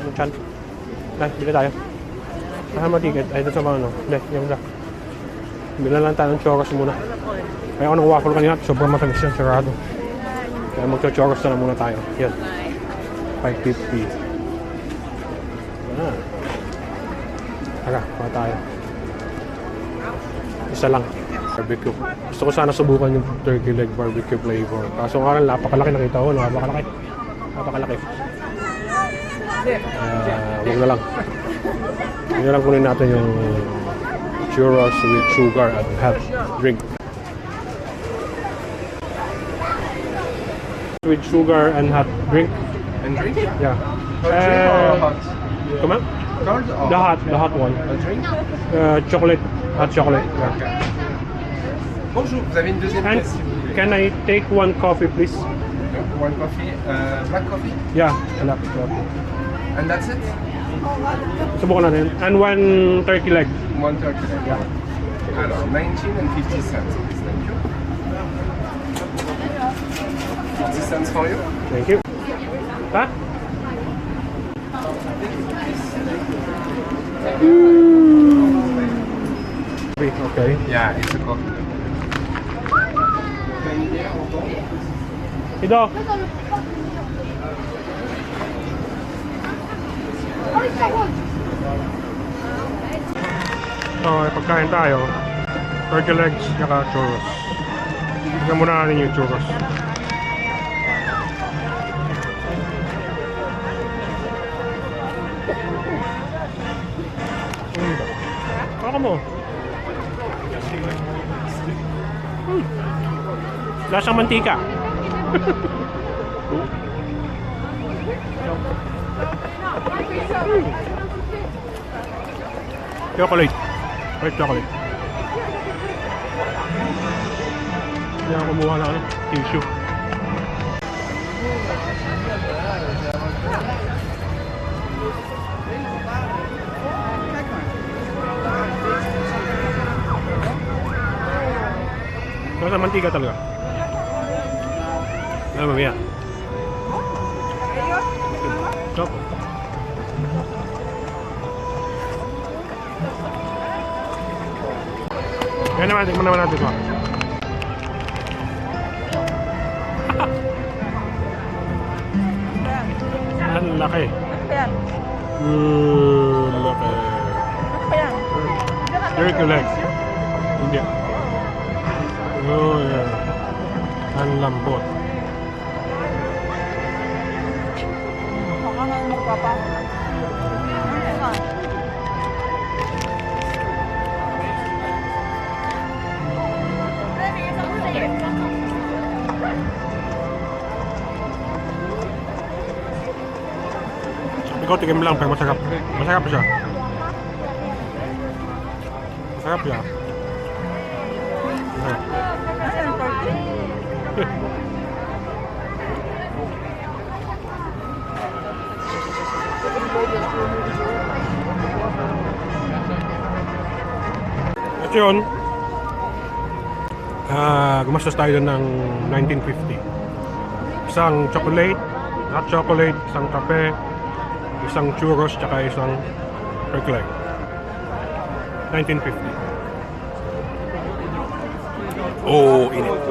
yung chan. Ay, bili tayo. Kasama ticket. Ay, ito sa mga ano. Hindi, yung lang. Bili lang tayo ng churros muna. Kaya ako ng waffle kanina. Sobrang matamis yan, sarado. Kaya magcho-churros na lang muna tayo. Yan. 5.50. Ah. Tara, mga tayo. Isa lang. Barbecue. Gusto ko sana subukan yung turkey leg barbecue flavor. Kaso nga lang, napakalaki nakita ko. Napakalaki. Napakalaki. Huwag na lang. Huwag na lang kunin natin yung churros with sugar at hot drink. With sugar and hot drink. And drink? Yeah. Cold drink or hot? Come on? Cold or The hot one. A drink? Chocolate. Hot chocolate. Yeah. Okay. Bonjour, vous avez une deuxième And pièce s'il vous plaît. can I take one coffee, please? One coffee, black coffee. Yeah, black coffee. And that's it? Subukan natin. And one turkey leg. One turkey leg. Yeah. Alors, 19 and 50 cents, please. Thank you. 50 cents for you. Thank you. Ha? Okay. Yeah, it's a coffee. Ito. Okay, pagkain tayo. Turkey legs, saka churros. Tignan muna natin yung churros. Baka mo. Lasang mantika. Chocolate. White chocolate. Hindi ako kumuha na ano, tissue. Lasang mantika talaga. Ano mamaya? Stop. Yan naman, tingnan naman natin ito. Ang laki. Laki. Turkey leg. Hindi. Oh, yeah. Ang lambot. Ikaw, tigim lang, pero masarap. Masarap siya. Masarap siya. Masarap. At yun, gumastos tayo ng 1950. Isang chocolate, hot chocolate, isang kape, isang churros, tsaka isang turkey leg. 1950. Oh, init.